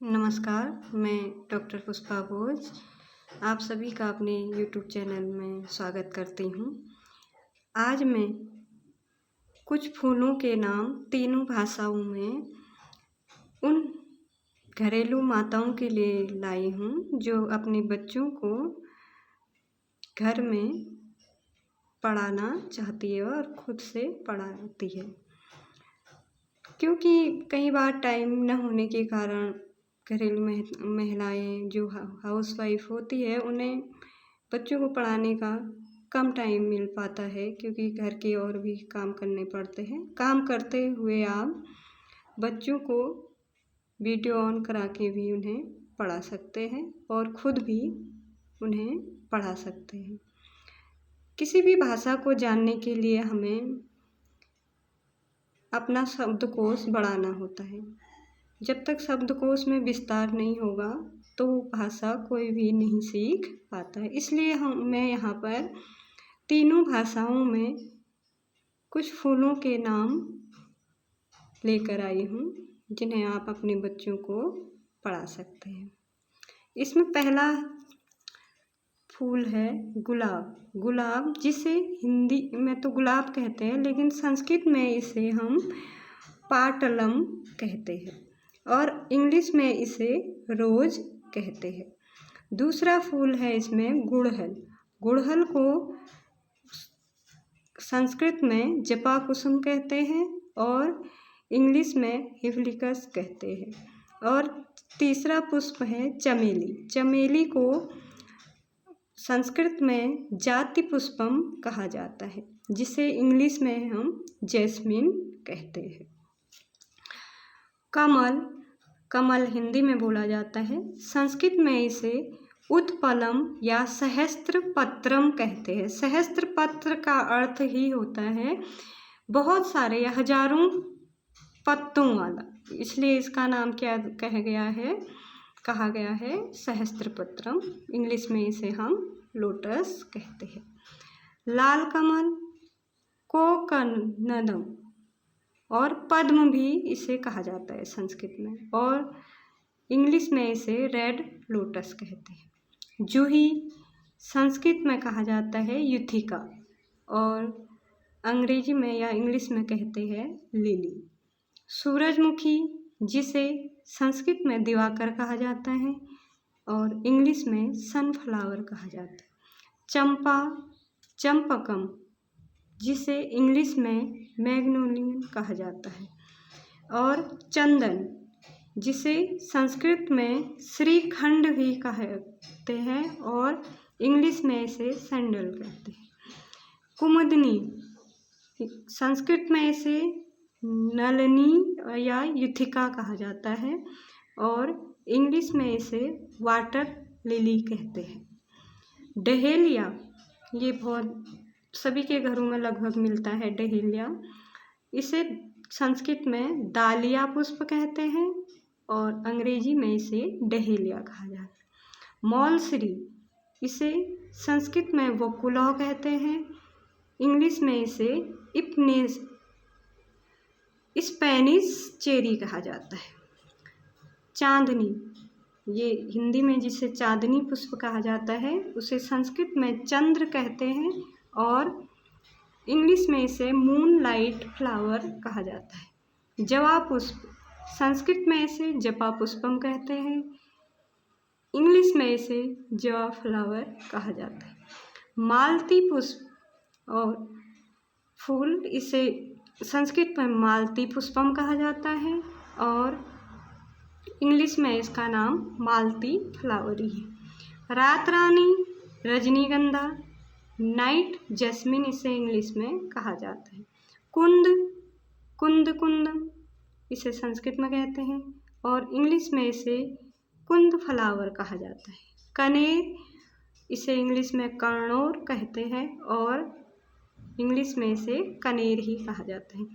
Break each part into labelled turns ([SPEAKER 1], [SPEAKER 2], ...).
[SPEAKER 1] नमस्कार, मैं डॉक्टर पुष्पा बोझ आप सभी का अपने यूट्यूब चैनल में स्वागत करती हूँ। आज मैं कुछ फूलों के नाम तीनों भाषाओं में उन घरेलू माताओं के लिए लाई हूँ जो अपने बच्चों को घर में पढ़ाना चाहती है और खुद से पढ़ाती है, क्योंकि कई बार टाइम न होने के कारण घरेलू महिलाएं जो हाउस वाइफ होती है उन्हें बच्चों को पढ़ाने का कम टाइम मिल पाता है, क्योंकि घर के और भी काम करने पड़ते हैं। काम करते हुए आप बच्चों को वीडियो ऑन करा के भी उन्हें पढ़ा सकते हैं और खुद भी उन्हें पढ़ा सकते हैं। किसी भी भाषा को जानने के लिए हमें अपना शब्दकोश बढ़ाना होता है। जब तक शब्दकोश में विस्तार नहीं होगा तो भाषा कोई भी नहीं सीख पाता है। इसलिए मैं यहाँ पर तीनों भाषाओं में कुछ फूलों के नाम लेकर आई हूँ जिन्हें आप अपने बच्चों को पढ़ा सकते हैं। इसमें पहला फूल है गुलाब। गुलाब जिसे हिंदी में तो गुलाब कहते हैं, लेकिन संस्कृत में इसे हम पाटलम कहते हैं और इंग्लिश में इसे रोज कहते हैं। दूसरा फूल है इसमें गुड़हल। गुड़हल को संस्कृत में जपा कुसुम कहते हैं और इंग्लिश में हिबिस्कस कहते हैं। और तीसरा पुष्प है चमेली। चमेली को संस्कृत में जाति पुष्पम कहा जाता है, जिसे इंग्लिश में हम जैस्मिन कहते हैं। कमल, कमल हिंदी में बोला जाता है, संस्कृत में इसे उत्पलम या सहस्त्र पत्रम कहते हैं। सहस्त्र पत्र का अर्थ ही होता है बहुत सारे या हजारों पत्तों वाला, इसलिए इसका नाम क्या कहा गया है सहस्त्र पत्रम। इंग्लिश में इसे हम लोटस कहते हैं। लाल कमल, कोकनदम और पद्म भी इसे कहा जाता है संस्कृत में, और इंग्लिश में इसे रेड लोटस कहते हैं। जूही संस्कृत में कहा जाता है युथिका और अंग्रेजी में या इंग्लिश में कहते हैं लिली। सूरजमुखी जिसे संस्कृत में दिवाकर कहा जाता है और इंग्लिश में सनफ्लावर कहा जाता है। चंपा, चंपकम जिसे इंग्लिश में मैग्नोलियम कहा जाता है। और चंदन जिसे संस्कृत में श्रीखंड भी कहते हैं और इंग्लिश में इसे सैंडल कहते हैं। कुमुदनी संस्कृत में इसे नलिनी या युथिका कहा जाता है और इंग्लिश में इसे वाटर लिली कहते हैं। डहेलिया, ये बहुत सभी के घरों में लगभग मिलता है डहेलिया। इसे संस्कृत में दालिया पुष्प कहते हैं और अंग्रेजी में इसे डहेलिया कहा जाता है। मौलश्री, इसे संस्कृत में वकुला कहते हैं, इंग्लिश में इसे स्पेनिश चेरी कहा जाता है। चांदनी, ये हिंदी में जिसे चांदनी पुष्प कहा जाता है उसे संस्कृत में चंद्र कहते हैं और इंग्लिश में इसे मूनलाइट फ्लावर कहा जाता है। जवा पुष्प, संस्कृत में इसे जपा पुष्पम कहते हैं, इंग्लिश में इसे जवा फ्लावर कहा जाता है। मालती पुष्प और फूल, इसे संस्कृत में मालती पुष्पम कहा जाता है और इंग्लिश में इसका नाम मालती फ्लावरी है। रात रानी, रजनीगंधा, नाइट जैस्मिन इसे इंग्लिश में कहा जाता है। कुंदम इसे संस्कृत में कहते हैं और इंग्लिश में इसे कुंद फ्लावर कहा जाता है। कनेर, इसे इंग्लिश में कर्णोर कहते हैं और इंग्लिश में इसे कनेर ही कहा जाता है।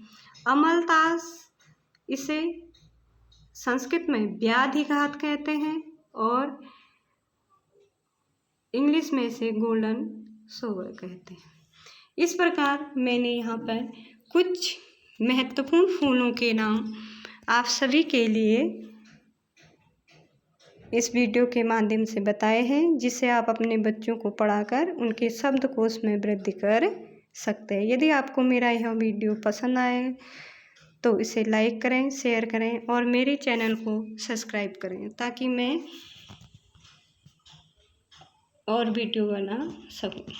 [SPEAKER 1] अमलतास, इसे संस्कृत में व्याधिघात कहते हैं और इंग्लिश में इसे गोल्डन सोवर कहते हैं। इस प्रकार मैंने यहाँ पर कुछ महत्वपूर्ण फूलों के नाम आप सभी के लिए इस वीडियो के माध्यम से बताए हैं, जिससे आप अपने बच्चों को पढ़ाकर उनके शब्दकोश में वृद्धि कर सकते हैं। यदि आपको मेरा यह वीडियो पसंद आए तो इसे लाइक करें, शेयर करें और मेरे चैनल को सब्सक्राइब करें, ताकि मैं और वीडियो बना सकूं।